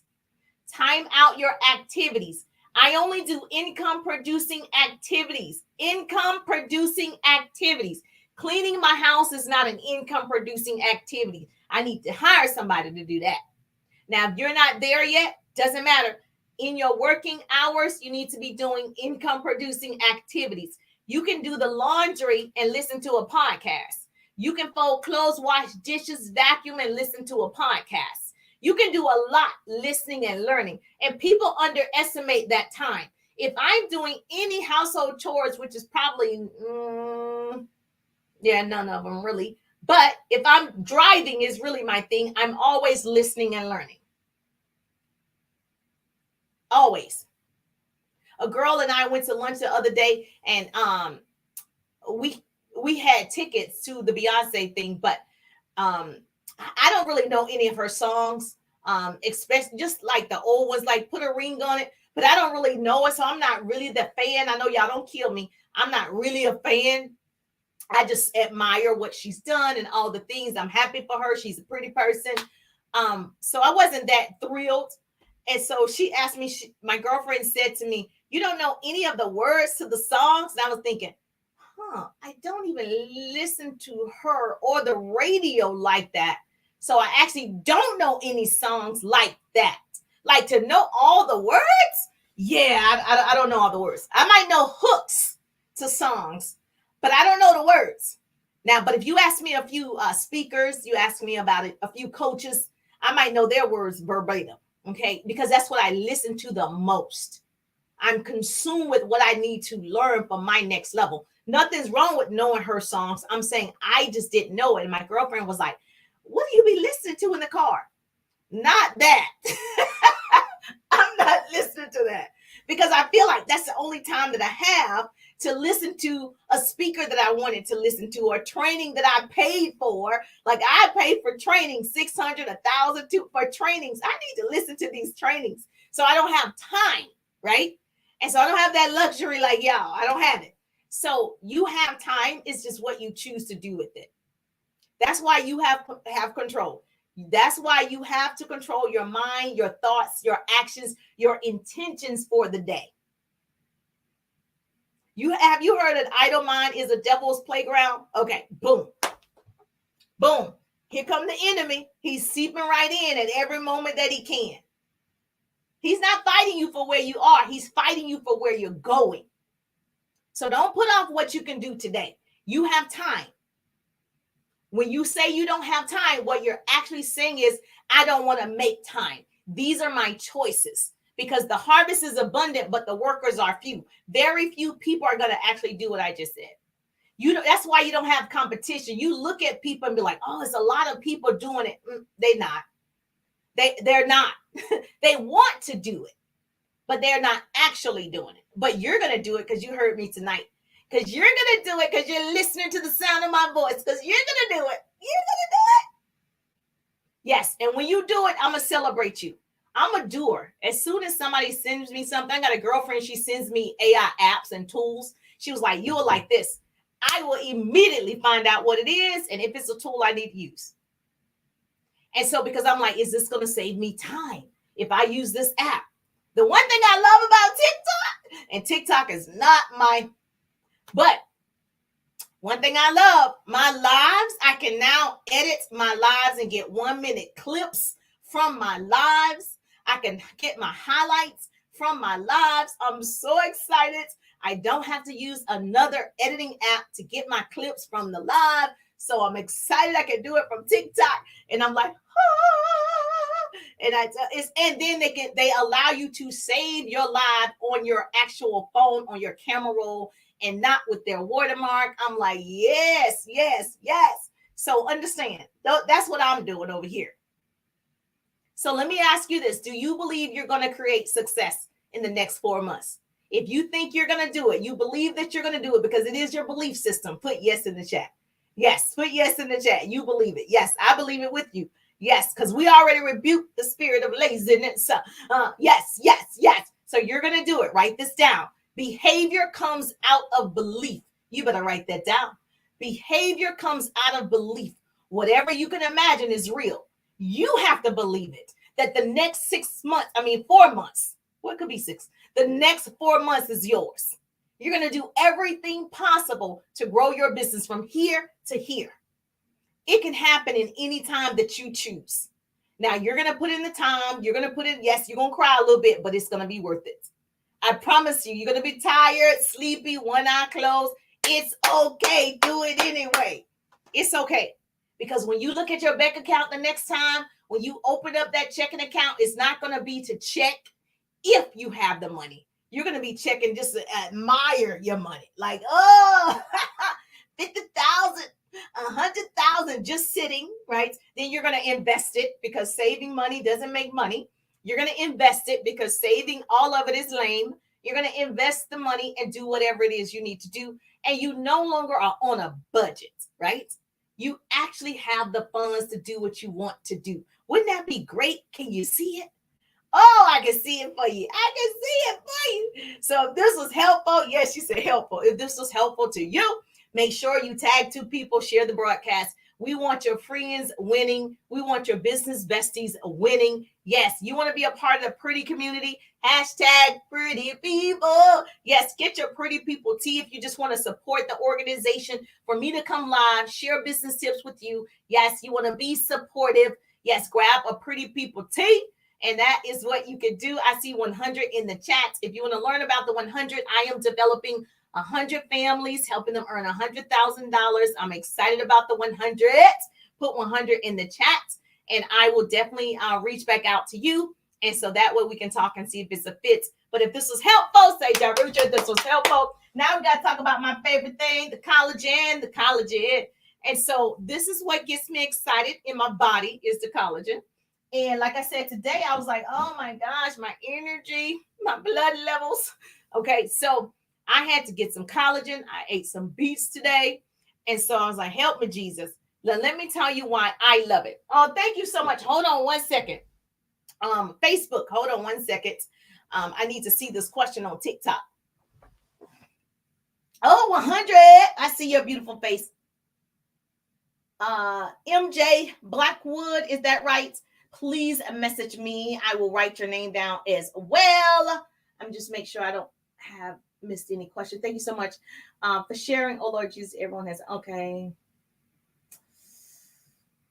Time out your activities. I only do income-producing activities. Income-producing activities. Cleaning my house is not an income-producing activity. I need to hire somebody to do that. Now, if you're not there yet, doesn't matter. In your working hours, you need to be doing income-producing activities. You can do the laundry and listen to a podcast. You can fold clothes, wash dishes, vacuum, and listen to a podcast. You can do a lot listening and learning. And people underestimate that time. If I'm doing any household chores, which is probably, none of them really. But if I'm driving is really my thing, I'm always listening and learning. Always. A girl and I went to lunch the other day, and we had tickets to the Beyonce thing, but I don't really know any of her songs, especially just like the old ones, like Put a Ring on It, but I don't really know it, so I'm not really the fan. I know y'all don't kill me. I'm not really a fan. I just admire what she's done and all the things. I'm happy for her. She's a pretty person. So I wasn't that thrilled. And so she asked me, my girlfriend said to me, you don't know any of the words to the songs? And I was thinking, I don't even listen to her or the radio like that. So I actually don't know any songs like that. Like to know all the words? Yeah, I don't know all the words. I might know hooks to songs, but I don't know the words. Now, but if you ask me a few speakers, you ask me about it, a few coaches, I might know their words verbatim. Okay, because that's what I listen to the most. I'm consumed with what I need to learn for my next level. Nothing's wrong with knowing her songs. I'm saying I just didn't know it. And my girlfriend was like, what do you be listening to in the car? Not that. I'm not listening to that because I feel like that's the only time that I have to listen to a speaker that I wanted to listen to, or training that I paid for. Like I paid for training, 600, 1,000 for trainings. I need to listen to these trainings. So I don't have time, right? And so I don't have that luxury like y'all. I don't have it. So you have time. It's just what you choose to do with it. That's why you have control. That's why you have to control your mind, your thoughts, your actions, your intentions for the day. Have you heard that idle mind is a devil's playground? Okay, boom. Boom. Here come the enemy. He's seeping right in at every moment that he can. He's not fighting you for where you are. He's fighting you for where you're going. So don't put off what you can do today. You have time. When you say you don't have time, what you're actually saying is, I don't want to make time. These are my choices, because the harvest is abundant, but the workers are few. Very few people are going to actually do what I just said. That's why you don't have competition. You look at people and be like, oh, it's a lot of people doing it. They're not. They're not. They want to do it, but they're not actually doing it. But you're going to do it because you heard me tonight. Because you're going to do it because you're listening to the sound of my voice. Because you're going to do it. You're going to do it. Yes. And when you do it, I'm going to celebrate you. I'm a doer. As soon as somebody sends me something, I got a girlfriend, she sends me AI apps and tools. She was like, you are like this. I will immediately find out what it is and if it's a tool I need to use. And so because I'm like, is this going to save me time if I use this app? The one thing I love about TikTok, and TikTok is not but one thing I love, my lives, I can now edit my lives and get 1 minute clips from my lives. I can get my highlights from my lives. I'm so excited. I don't have to use another editing app to get my clips from the live. So I'm excited I can do it from TikTok. And I'm like, and then they allow you to save your live on your actual phone, on your camera roll, and not with their watermark. I'm like, yes, yes, yes. So understand, that's what I'm doing over here. So let me ask you this. Do you believe you're going to create success in the next 4 months? If you think you're going to do it, you believe that you're going to do it because it is your belief system, put yes in the chat. Yes, put yes in the chat. You believe it. Yes, I believe it with you. Yes, because we already rebuked the spirit of laziness. Yes, yes, yes. So you're going to do it. Write this down. Behavior comes out of belief. You better write that down. Behavior comes out of belief. Whatever you can imagine is real. You have to believe it. That the next 4 months, what could be 6? The next 4 months is yours. You're going to do everything possible to grow your business from here to here. It can happen in any time that you choose. Now, you're going to put in the time. You're going to put in, yes, you're going to cry a little bit, but it's going to be worth it. I promise you, you're going to be tired, sleepy, one eye closed. It's okay. Do it anyway. It's okay. Because when you look at your bank account the next time, when you open up that checking account, it's not going to be to check if you have the money. You're going to be checking just to admire your money. Like, oh, 50,000, 100,000 just sitting, right? Then you're going to invest it because saving money doesn't make money. You're going to invest it because saving all of it is lame. You're going to invest the money and do whatever it is you need to do. And you no longer are on a budget, right? You actually have the funds to do what you want to do. Wouldn't that be great? Can you see it? Oh, I can see it for you. I can see it for you. So if this was helpful, yes, she said helpful. If this was helpful to you, make sure you tag 2 people, share the broadcast. We want your friends winning. We want your business besties winning. Yes, you want to be a part of the pretty community. Hashtag pretty people. Yes, get your pretty people tea if you just want to support the organization. For me to come live, share business tips with you. Yes, you want to be supportive. Yes, grab a pretty people tea. And that is what you can do. I see 100 in the chat. If you want to learn about the 100, I am developing 100 families, helping them earn $100,000. I'm excited about the 100. Put 100 in the chat, and I will definitely reach back out to you. And so that way we can talk and see if it's a fit. But if this was helpful, say, Jaruja, this was helpful. Now we got to talk about my favorite thing, the collagen, the collagen. And so this is what gets me excited in my body is the collagen. And like I said today, I was like, oh my gosh, my energy, my blood levels. Okay, so I had to get some collagen. I ate some beets today. And so I was like, help me, Jesus. Let me tell you why I love it. Oh, thank you so much. Hold on one second. Facebook, hold on one second. I need to see this question on TikTok. Oh, 100. I see your beautiful face. MJ Blackwood, is that right? Please message me. I will write your name down as well. I'm just make sure I don't have missed any question. Thank you so much for sharing. Oh Lord Jesus, everyone has okay.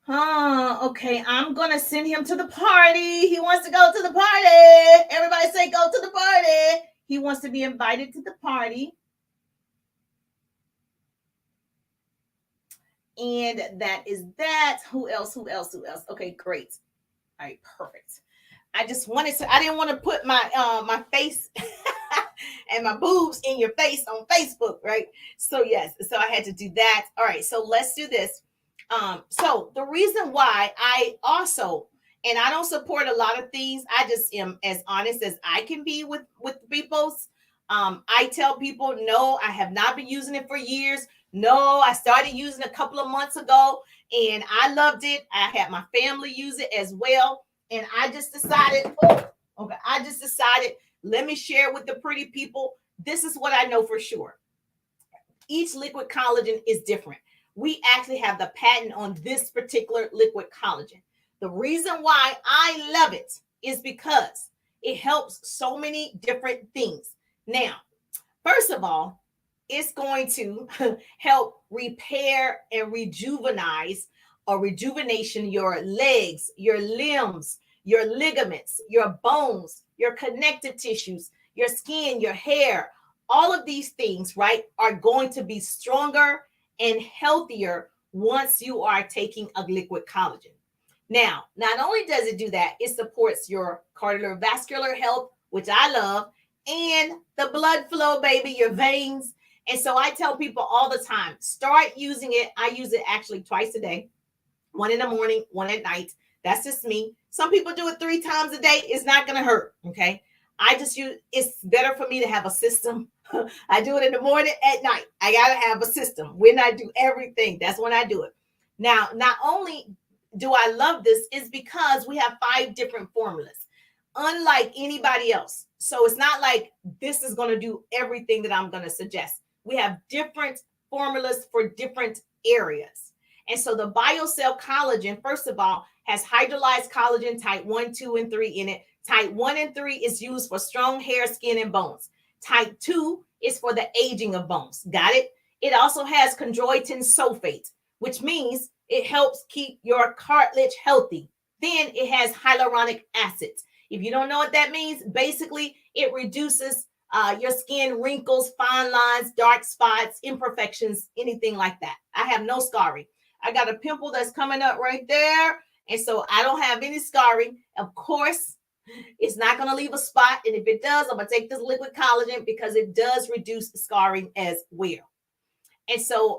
Okay, I'm gonna send him to the party. He wants to go to the party. Everybody say go to the party. He wants to be invited to the party. And that is that. Who else? Okay, great. All right, perfect. I just wanted to, I didn't want to put my my face and my boobs in your face on Facebook, right? So yes, so I had to do that. All right, so let's do this. So the reason why I also, and I don't support a lot of things, I just am as honest as I can be with people's. I tell people no, I have not been using it for years. No, I started using it a couple of months ago and I loved it. I had my family use it as well. And I just decided, let me share with the pretty people. This is what I know for sure. Each liquid collagen is different. We actually have the patent on this particular liquid collagen. The reason why I love it is because it helps so many different things. Now, first of all, it's going to help repair and rejuvenate or rejuvenation your legs, your limbs, your ligaments, your bones, your connective tissues, your skin, your hair. All of these things, right, are going to be stronger and healthier once you are taking a liquid collagen. Now, not only does it do that, it supports your cardiovascular health, which I love, and the blood flow, baby, your veins. And so I tell people all the time, start using it. I use it actually twice a day, one in the morning, one at night. That's just me. Some people do it 3 times a day. It's not going to hurt. Okay. I just use, it's better for me to have a system. I do it in the morning, at night. I got to have a system. When I do everything, that's when I do it. Now, not only do I love this, is because we have 5 different formulas, unlike anybody else. So it's not like this is going to do everything that I'm going to suggest. We have different formulas for different areas. And so the BioCell collagen, first of all, has hydrolyzed collagen type 1, 2, and 3 in it. Type 1 and 3 is used for strong hair, skin, and bones. Type 2 is for the aging of bones. Got it? It also has chondroitin sulfate, which means it helps keep your cartilage healthy. Then it has hyaluronic acid. If you don't know what that means, basically it reduces your skin wrinkles, fine lines, dark spots, imperfections, anything like that. I have no scarring. I got a pimple that's coming up right there. And so I don't have any scarring. Of course, it's not going to leave a spot. And if it does, I'm going to take this liquid collagen because it does reduce scarring as well. And so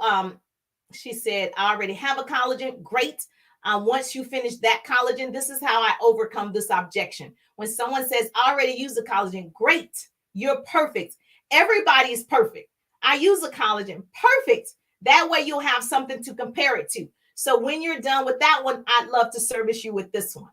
she said, I already have a collagen. Great. Once you finish that collagen, this is how I overcome this objection. When someone says, I already use the collagen, great. You're perfect. Everybody is perfect. I use a collagen. Perfect. That way you'll have something to compare it to. So when you're done with that one, I'd love to service you with this one.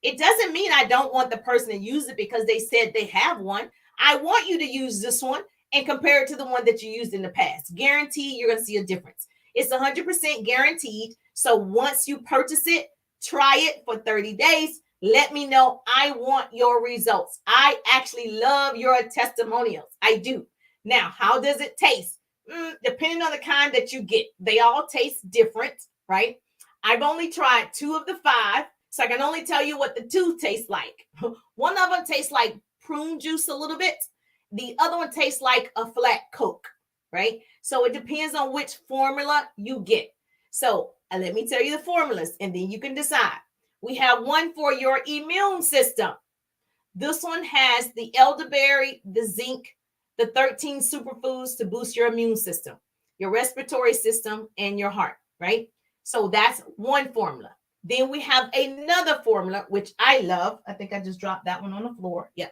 It doesn't mean I don't want the person to use it because they said they have one. I want you to use this one and compare it to the one that you used in the past. Guaranteed you're going to see a difference. It's 100% guaranteed. So once you purchase it, try it for 30 days. Let me know. I want your results. I actually love your testimonials. I do. Now, how does it taste? Depending on the kind that you get, they all taste different, right? I've only tried 2 of the 5, so I can only tell you what the 2 taste like. One of them tastes like prune juice a little bit. The other one tastes like a flat Coke, right? So it depends on which formula you get. So let me tell you the formulas, and then you can decide. We have one for your immune system. This one has the elderberry, the zinc, the 13 superfoods to boost your immune system, your respiratory system, and your heart, right? So that's one formula. Then we have another formula, which I love. I think I just dropped that one on the floor. Yeah.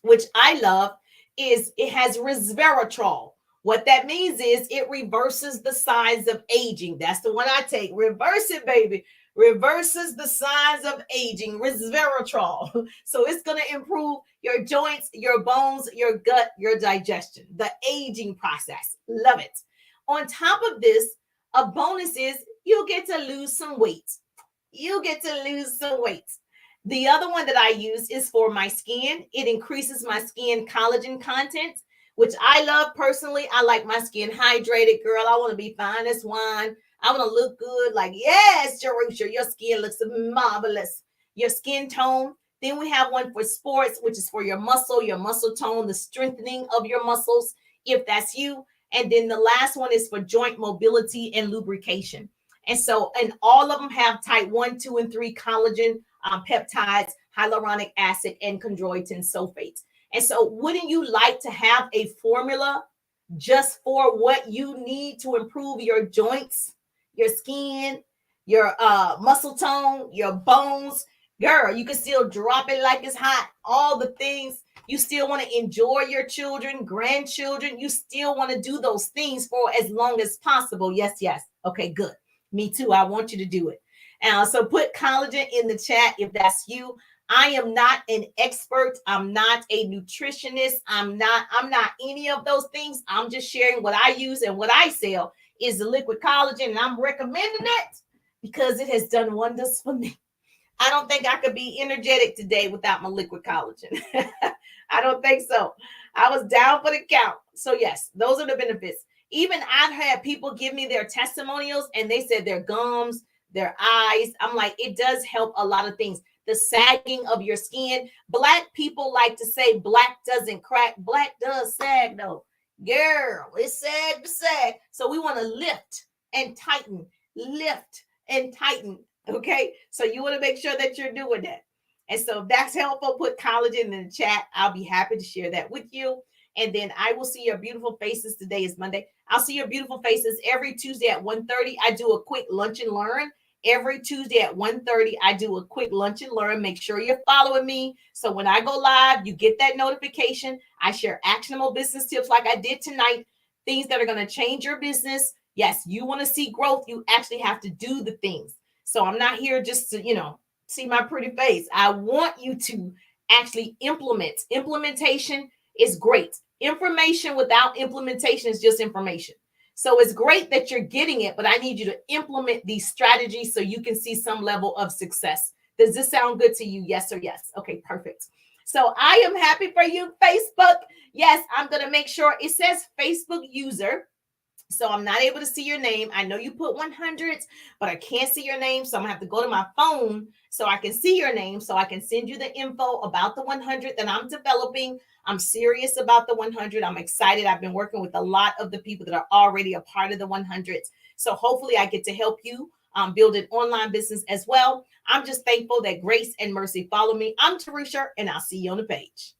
Which I love is it has resveratrol. What that means is it reverses the signs of aging. That's the one I take. Reverse it, baby. Reverses the signs of aging. Resveratrol. So it's going to improve your joints, your bones, your gut, your digestion, the aging process. Love it. On top of this, a bonus is you'll get to lose some weight. You get to lose some weight. The other one that I use is for my skin. It increases my skin collagen content, which I love personally. I like my skin hydrated, girl. I want to be fine as wine. I want to look good. Like, yes, Jerusha, your skin looks marvelous. Your skin tone. Then we have one for sports, which is for your muscle tone, the strengthening of your muscles, if that's you. And then the last one is for joint mobility and lubrication. And so, and all of them have type 1, 2, and 3 collagen peptides, hyaluronic acid, and chondroitin sulfates. And so, wouldn't you like to have a formula just for what you need to improve your joints, your skin, your muscle tone, your bones? Girl, you can still drop it like it's hot. All the things. You still want to enjoy your children, grandchildren. You still want to do those things for as long as possible. Yes, yes. Okay, good. Me too. I want you to do it. So put collagen in the chat if that's you. I am not an expert. I'm not a nutritionist. I'm not any of those things. I'm just sharing what I use, and what I sell is the liquid collagen, and I'm recommending it because it has done wonders for me. I don't think I could be energetic today without my liquid collagen. I don't think so. I was down for the count. So yes, those are the benefits. Even I've had people give me their testimonials and they said their gums, their eyes. I'm like, it does help a lot of things. The sagging of your skin. Black people like to say black doesn't crack. Black does sag though. Girl, it's sag to sag. So we want to lift and tighten, lift and tighten. Okay. So you want to make sure that you're doing that. And so if that's helpful, put collagen in the chat. I'll be happy to share that with you. And then I will see your beautiful faces. Today is Monday. I'll see your beautiful faces every Tuesday at 1:30. I do a quick lunch and learn. Every Tuesday at 1:30, I do a quick lunch and learn. Make sure you're following me. So when I go live, you get that notification. I share actionable business tips like I did tonight, things that are going to change your business. Yes, you want to see growth. You actually have to do the things. So I'm not here just to, see my pretty face. I want you to actually implement. Implementation is great. Information without implementation is just information. So it's great that you're getting it, but I need you to implement these strategies so you can see some level of success. Does this sound good to you? Yes or yes? Okay, perfect. So I am happy for you, Facebook. Yes, I'm going to make sure it says Facebook user. So I'm not able to see your name. I know you put 100s, but I can't see your name. So I'm going to have to go to my phone so I can see your name, so I can send you the info about the 100 that I'm developing. I'm serious about the 100. I'm excited. I've been working with a lot of the people that are already a part of the 100s. So hopefully I get to help you build an online business as well. I'm just thankful that grace and mercy follow me. I'm Teresa, and I'll see you on the page.